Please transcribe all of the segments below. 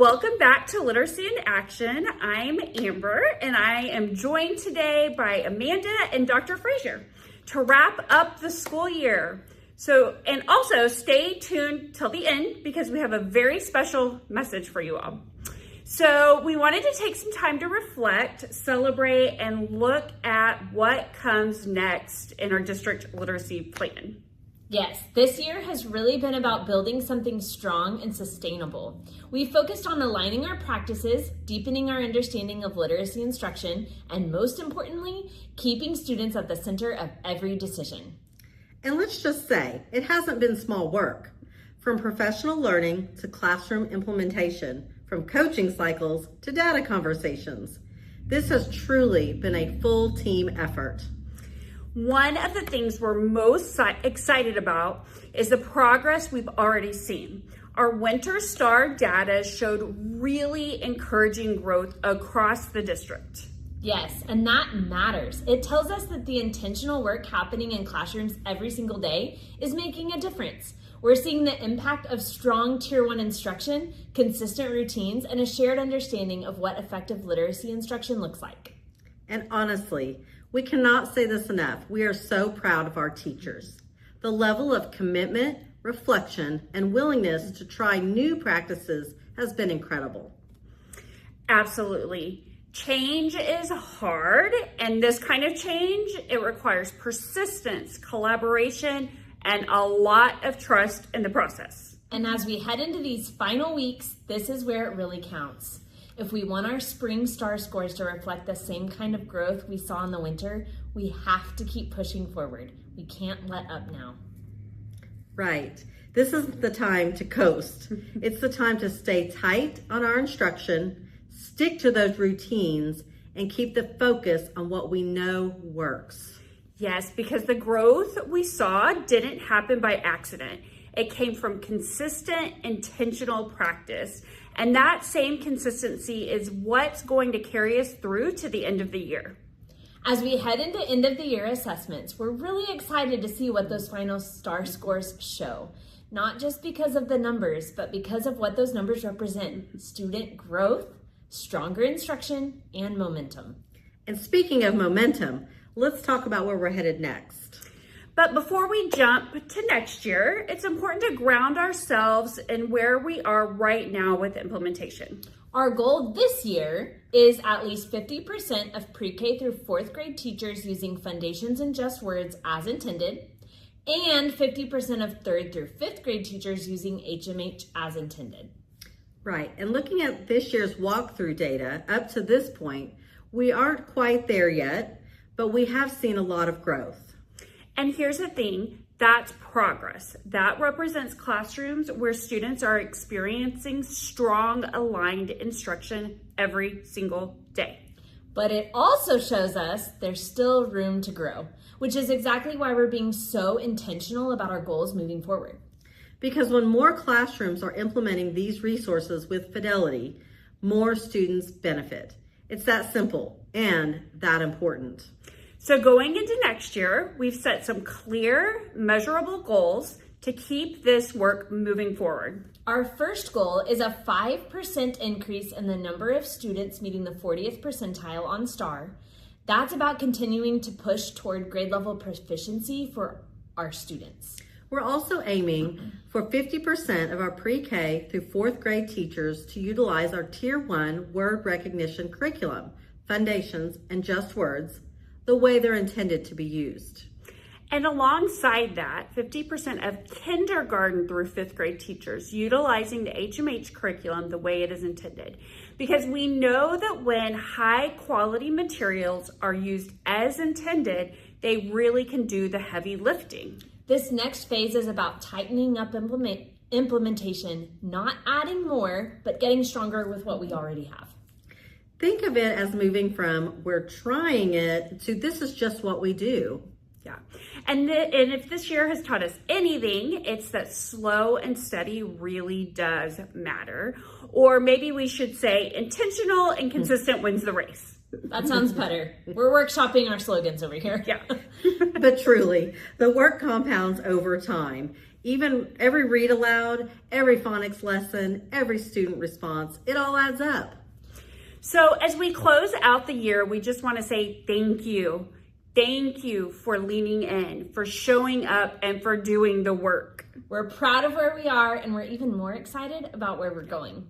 Welcome back to Literacy in Action. I'm Amber, and I am joined today by Amanda and Dr. Frayser to wrap up the school year. And also stay tuned till the end because we have a very special message for you all. So we wanted to take some time to reflect, celebrate, and look at what comes next in our district literacy plan. Yes, this year has really been about building something strong and sustainable. We focused on aligning our practices, deepening our understanding of literacy instruction, and most importantly, keeping students at the center of every decision. And let's just say, it hasn't been small work. From professional learning to classroom implementation, from coaching cycles to data conversations. This has truly been a full team effort. One of the things we're most excited about is the progress we've already seen. Our Winter Star data showed really encouraging growth across the district. Yes, and that matters. It tells us that the intentional work happening in classrooms every single day is making a difference. We're seeing the impact of strong Tier 1 instruction, consistent routines, and a shared understanding of what effective literacy instruction looks like. And honestly, we cannot say this enough. We are so proud of our teachers. The level of commitment, reflection, and willingness to try new practices has been incredible. Absolutely. Change is hard, and this kind of change, it requires persistence, collaboration, and a lot of trust in the process. And as we head into these final weeks, this is where it really counts. If we want our spring STAR scores to reflect the same kind of growth we saw in the winter, we have to keep pushing forward. We can't let up now. Right. This isn't the time to coast. It's the time to stay tight on our instruction, stick to those routines, and keep the focus on what we know works. Yes, because the growth we saw didn't happen by accident. It came from consistent, intentional practice. And that same consistency is what's going to carry us through to the end of the year. As we head into end of the year assessments, we're really excited to see what those final STAR scores show. Not just because of the numbers, but because of what those numbers represent: student growth, stronger instruction, and momentum. And speaking of momentum, let's talk about where we're headed next. But before we jump to next year, it's important to ground ourselves in where we are right now with implementation. Our goal this year is at least 50% of pre-K through 4th grade teachers using Foundations and Just Words as intended, and 50% of 3rd through 5th grade teachers using HMH as intended. Right, and looking at this year's walkthrough data, up to this point, we aren't quite there yet, but we have seen a lot of growth. And here's the thing, that's progress. That represents classrooms where students are experiencing strong, aligned instruction every single day. But it also shows us there's still room to grow, which is exactly why we're being so intentional about our goals moving forward. Because when more classrooms are implementing these resources with fidelity, more students benefit. It's that simple and that important. So going into next year, we've set some clear, measurable goals to keep this work moving forward. Our first goal is a 5% increase in the number of students meeting the 40th percentile on STAR. That's about continuing to push toward grade level proficiency for our students. We're also aiming for 50% of our pre-K through 4th grade teachers to utilize our Tier 1 word recognition curriculum, Foundations and Just Words, the way they're intended to be used. And alongside that, 50% of kindergarten through 5th grade teachers utilizing the HMH curriculum the way it is intended. Because we know that when high quality materials are used as intended, they really can do the heavy lifting. This next phase is about tightening up implementation, not adding more, but getting stronger with what we already have. Think of it as moving from we're trying it to this is just what we do. Yeah. And if this year has taught us anything, it's that slow and steady really does matter. Or maybe we should say intentional and consistent wins the race. That sounds better. We're workshopping our slogans over here. Yeah. But truly, the work compounds over time. Even every read aloud, every phonics lesson, every student response, it all adds up. So as we close out the year, we just want to say thank you. Thank you for leaning in, for showing up, and for doing the work. We're proud of where we are, and we're even more excited about where we're going.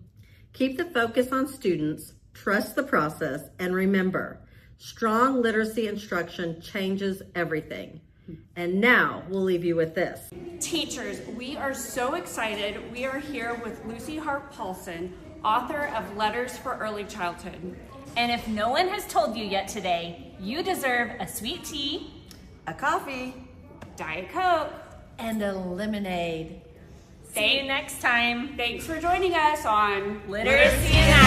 Keep the focus on students, trust the process, and remember, strong literacy instruction changes everything. And now we'll leave you with this. Teachers, we are so excited. We are here with Lucy Hart Paulson, author of Letters for Early Childhood. And if no one has told you yet today, you deserve a sweet tea, a coffee, Diet Coke, and a lemonade. See you next time. Thanks for joining us on Literacy in Action.